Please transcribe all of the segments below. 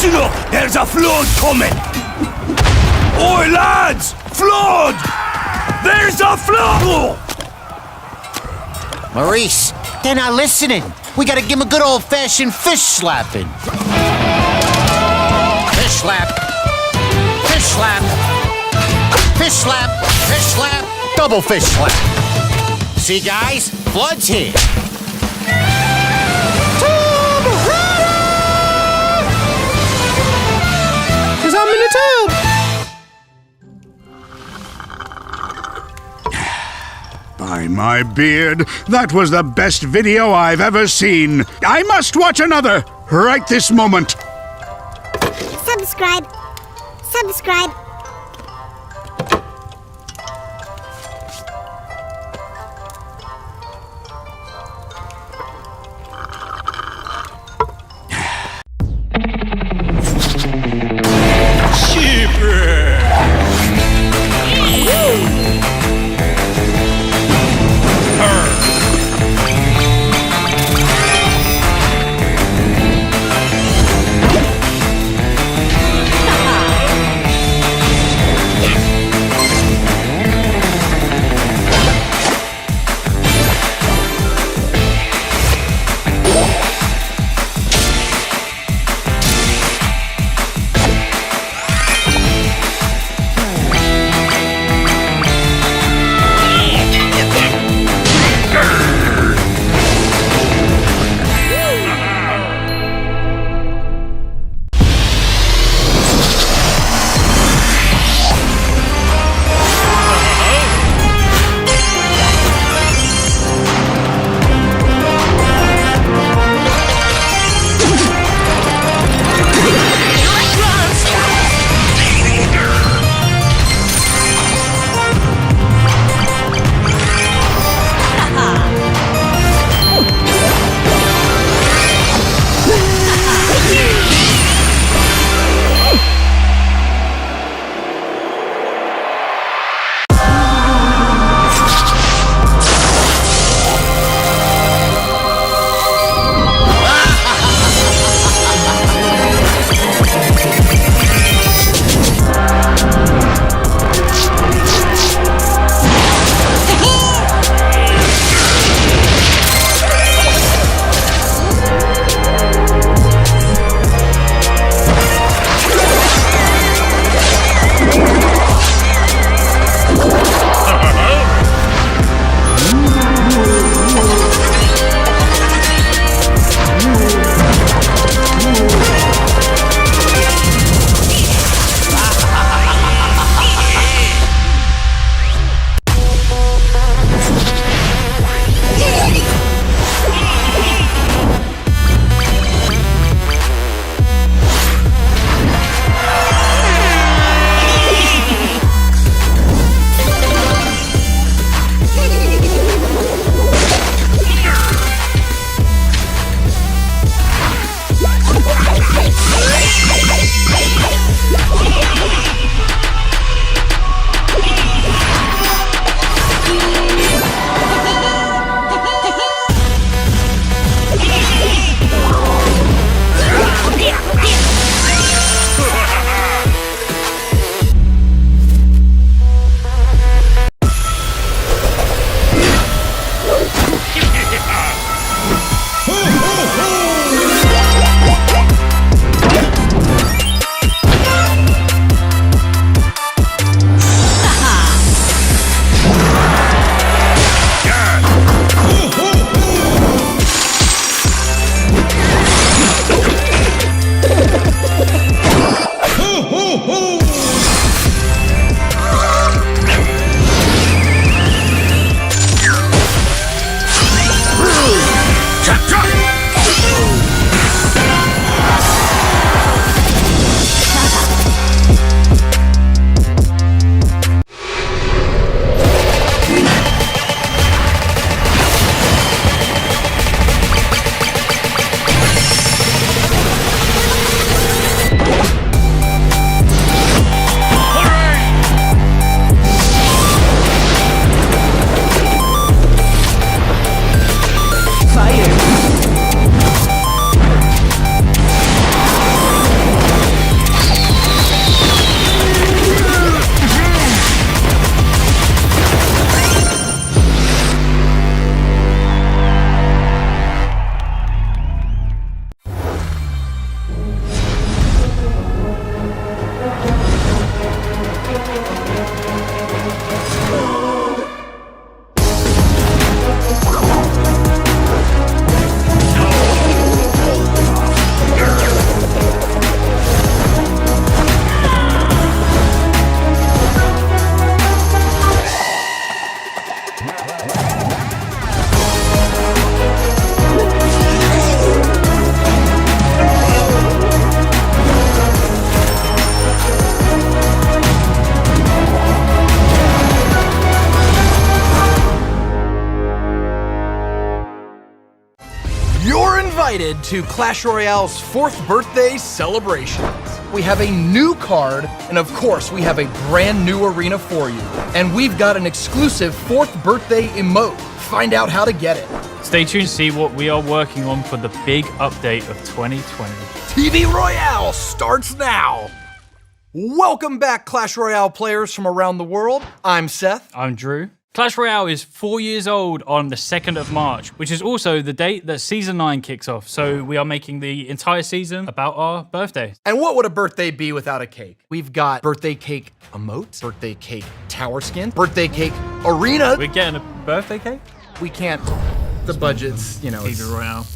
Listen up, there's a flood coming. Oi, lads! Flood! There's a flood! Maurice, they're not listening. We gotta give them a good old-fashioned fish slapping. Fish slap. Fish slap. Fish slap. Fish slap. Double fish slap. See, guys? Flood's here. Cause I'm in the tub. By my beard, that was the best video I've ever seen. I must watch another right this moment. Subscribe. Subscribe. You're invited to Clash Royale's 4th birthday celebrations. We have a new card, and of course, we have a brand new arena for you. And we've got an exclusive 4th birthday emote. Find out how to get it. Stay tuned to see what we are working on for the big update of 2020. TV Royale starts now. Welcome back, Clash Royale players from around the world. I'm Seth. I'm Drew. Clash Royale is 4 years old on the 2nd of March, which is also the date that Season 9 kicks off. So we are making the entire season about our birthday. And what would a birthday be without a cake? We've got birthday cake emotes, birthday cake tower skin, birthday cake arena. We're getting a birthday cake? We can't, the budget's, TV Royale.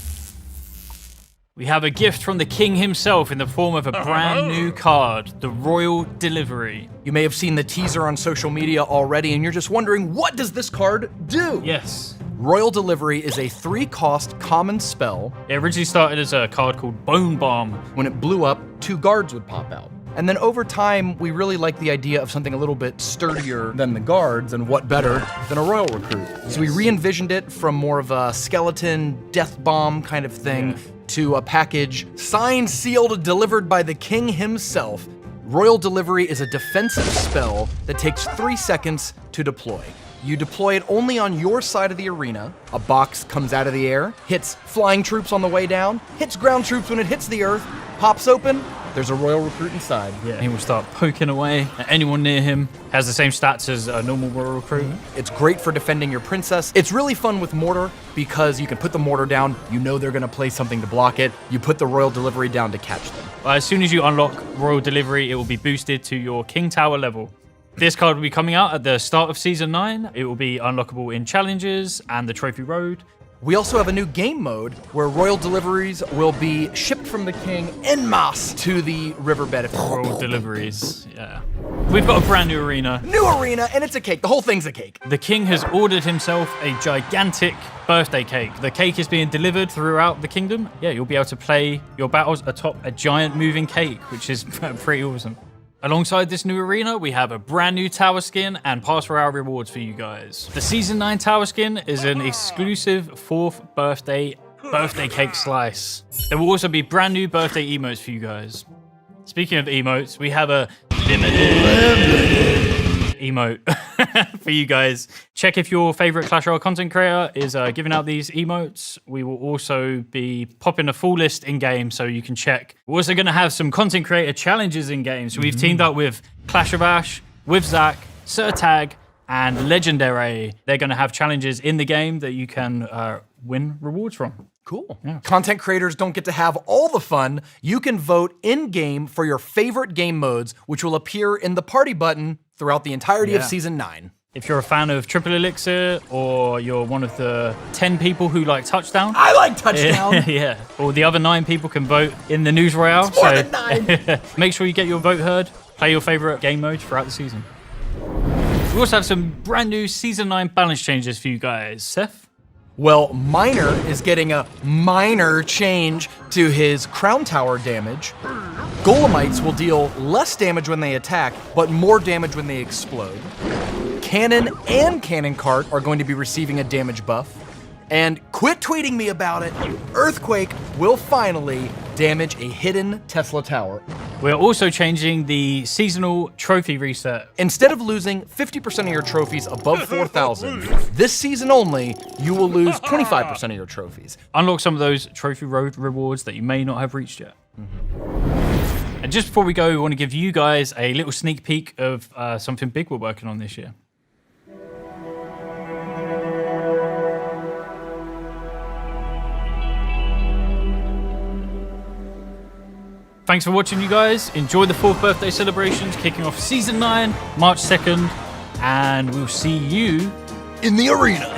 We have a gift from the king himself in the form of a brand new card, the Royal Delivery. You may have seen the teaser on social media already, and you're just wondering, what does this card do? Yes. Royal Delivery is a 3-cost common spell. It originally started as a card called Bone Bomb. When it blew up, 2 guards would pop out. And then over time, we really liked the idea of something a little bit sturdier than the guards, and what better than a royal recruit. Yes. So we re-envisioned it from more of a skeleton, death bomb kind of thing to a package signed, sealed, delivered by the king himself. Royal Delivery is a defensive spell that takes 3 seconds to deploy. You deploy it only on your side of the arena. A box comes out of the air, hits flying troops on the way down, hits ground troops when it hits the earth, pops open, there's a royal recruit inside. Yeah, he will start poking away at anyone near him. Has the same stats as a normal royal recruit. It's great for defending your princess. It's really fun with mortar because you can put the mortar down, you know they're gonna play something to block it, you put the Royal Delivery down to catch them. As soon as you unlock Royal Delivery, it will be boosted to your King Tower level. This card will be coming out at the start of Season 9. It will be unlockable in Challenges and the Trophy Road. We also have a new game mode where Royal Deliveries will be shipped from the king en masse to the riverbed. Royal Deliveries, yeah. We've got a brand new arena. New arena, and it's a cake. The whole thing's a cake. The king has ordered himself a gigantic birthday cake. The cake is being delivered throughout the kingdom. Yeah, you'll be able to play your battles atop a giant moving cake, which is pretty awesome. Alongside this new arena, we have a brand new tower skin and Pass Royale rewards for you guys. The Season 9 tower skin is an exclusive 4th birthday cake slice. There will also be brand new birthday emotes for you guys. Speaking of emotes, we have a limited emote for you guys. Check if your favorite Clash Royale content creator is giving out these emotes. We will also be popping a full list in game so you can check. We're also going to have some content creator challenges in game. So we've teamed up with Clash of Ash, with Zach, Sir Tag, and Legendary. They're going to have challenges in the game that you can win rewards from. Cool. Yeah. Content creators don't get to have all the fun. You can vote in-game for your favorite game modes, which will appear in the party button throughout the entirety of Season 9. If you're a fan of Triple Elixir, or you're one of the 10 people who like Touchdown. I like Touchdown! Yeah. Or the other 9 people can vote in the News Royale. It's more than 9! Make sure you get your vote heard. Play your favorite game mode throughout the season. We also have some brand new Season 9 balance changes for you guys. Seth? Well, Miner is getting a minor change to his Crown Tower damage. Golemites will deal less damage when they attack, but more damage when they explode. Cannon and Cannon Cart are going to be receiving a damage buff. And quit tweeting me about it, Earthquake will finally damage a hidden Tesla tower. We're also changing the seasonal trophy reset. Instead of losing 50% of your trophies above 4,000, this season only, you will lose 25% of your trophies. Unlock some of those Trophy Road rewards that you may not have reached yet. And just before we go, we want to give you guys a little sneak peek of something big we're working on this year. Thanks for watching, you guys. Enjoy the 4th birthday celebrations, kicking off Season 9, March 2nd, and we'll see you in the arena.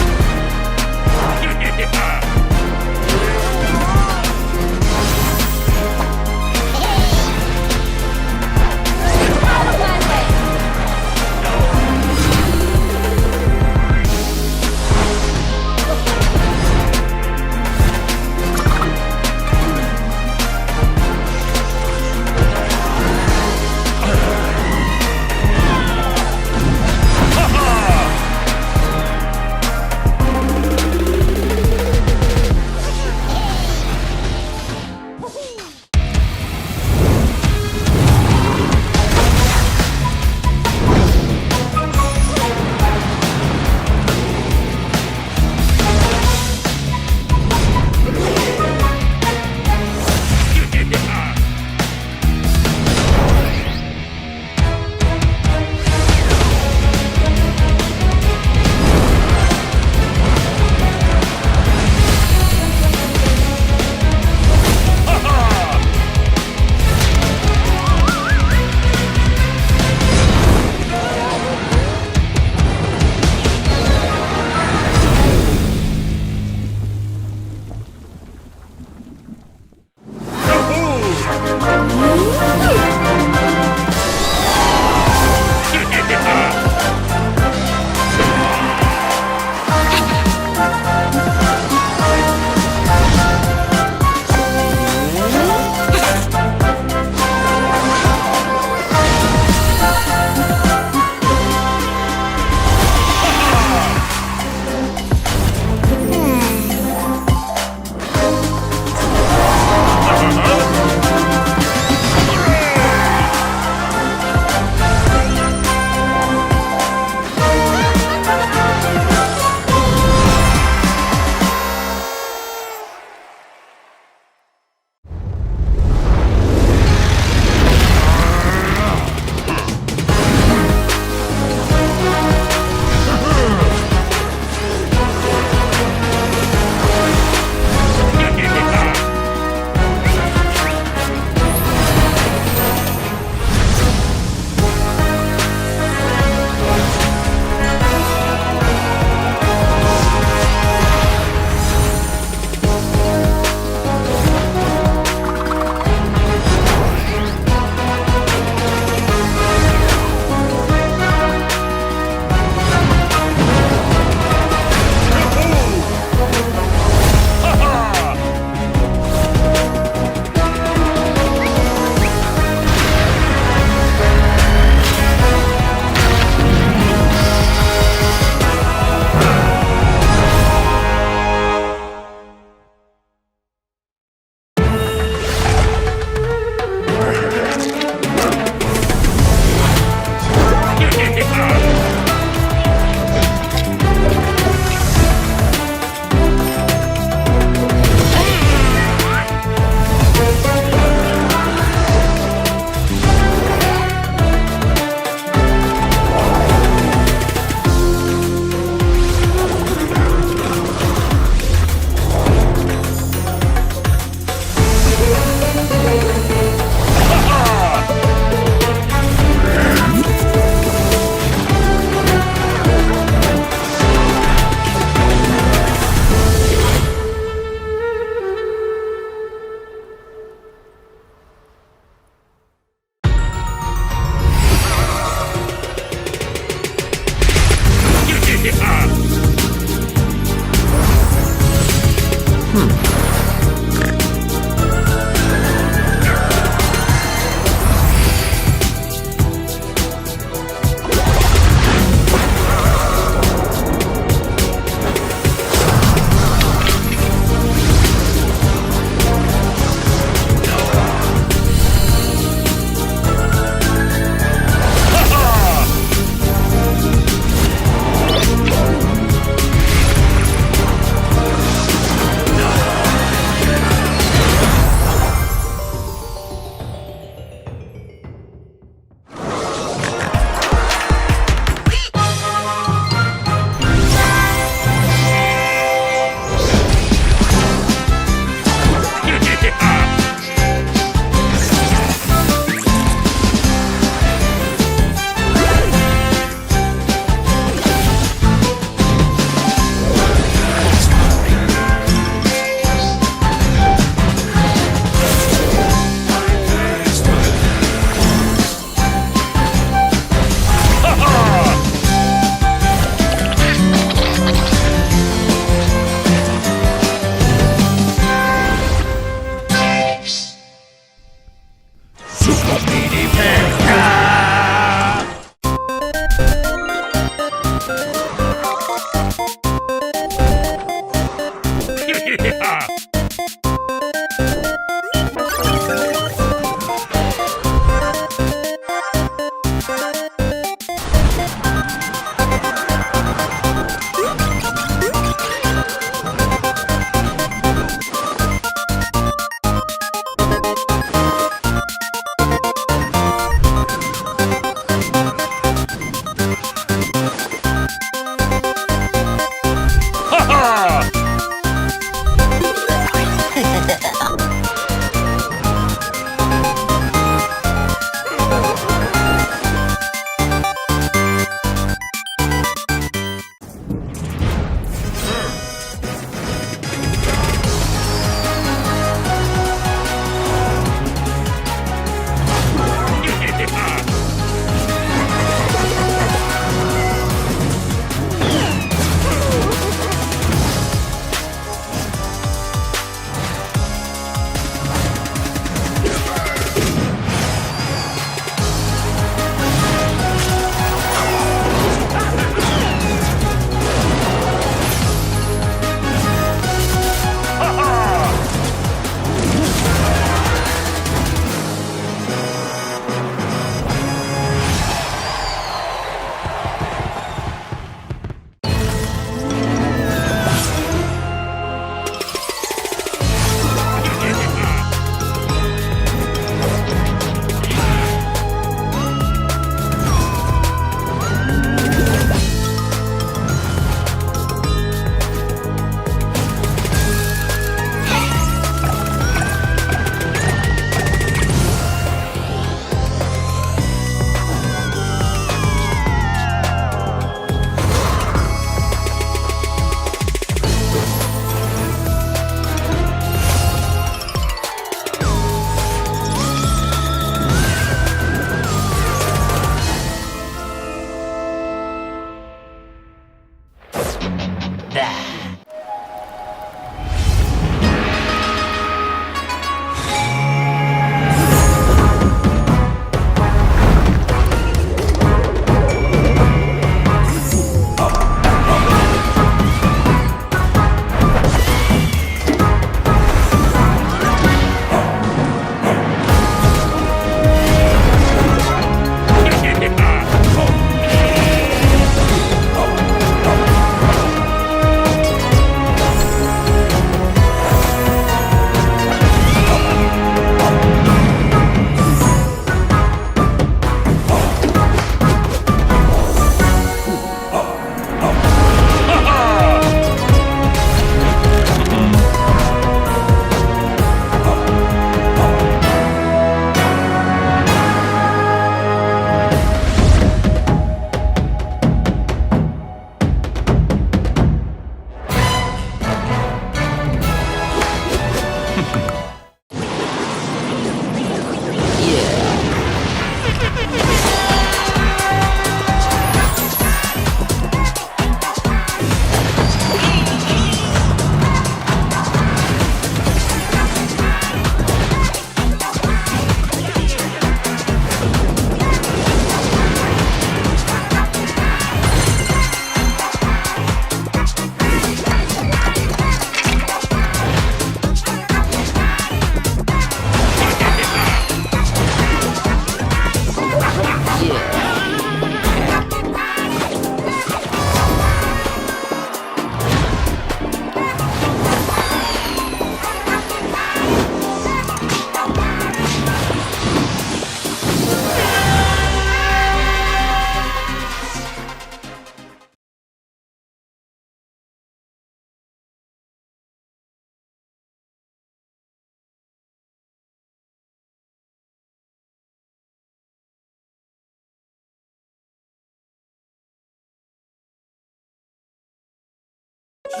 Wait!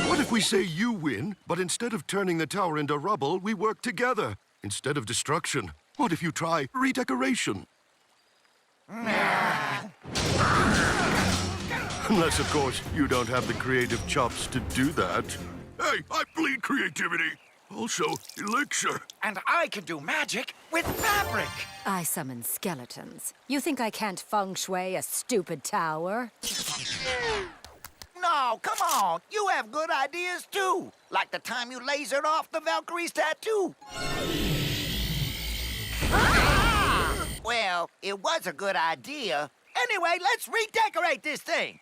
What if we say you win, but instead of turning the tower into rubble, we work together? Instead of destruction, what if you try redecoration? Unless, of course, you don't have the creative chops to do that. Hey, I bleed creativity. Also, elixir. And I can do magic with fabric. I summon skeletons. You think I can't feng shui a stupid tower? No, come on. You have good ideas, too. Like the time you lasered off the Valkyrie's tattoo. Well, it was a good idea. Anyway, let's redecorate this thing.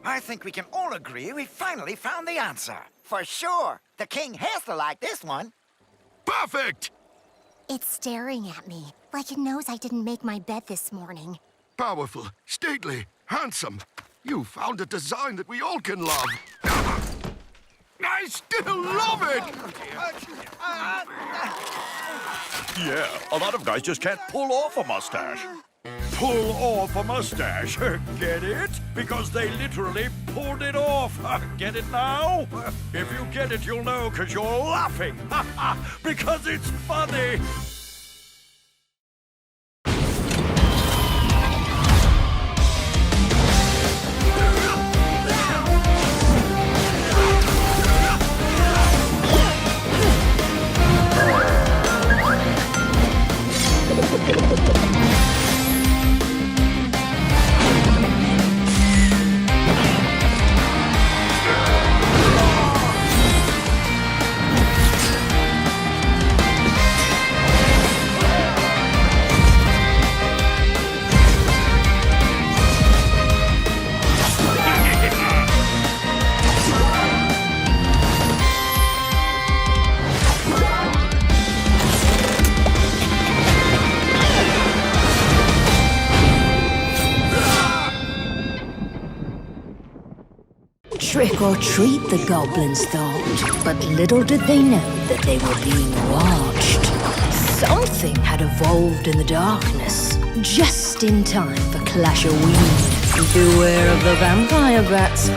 I think we can all agree we finally found the answer. For sure. The king has to like this one. Perfect! It's staring at me, like it knows I didn't make my bed this morning. Powerful, stately, handsome. You found a design that we all can love. I still love it! Yeah, a lot of guys just can't pull off a mustache. Pull off a mustache. Get it? Because they literally pulled it off. Get it now? If you get it, you'll know because you're laughing. Because it's funny. Trick or treat, the goblins thought. But little did they know that they were being watched. Something had evolved in the darkness, just in time for Clash of Wings. Beware of the vampire bats.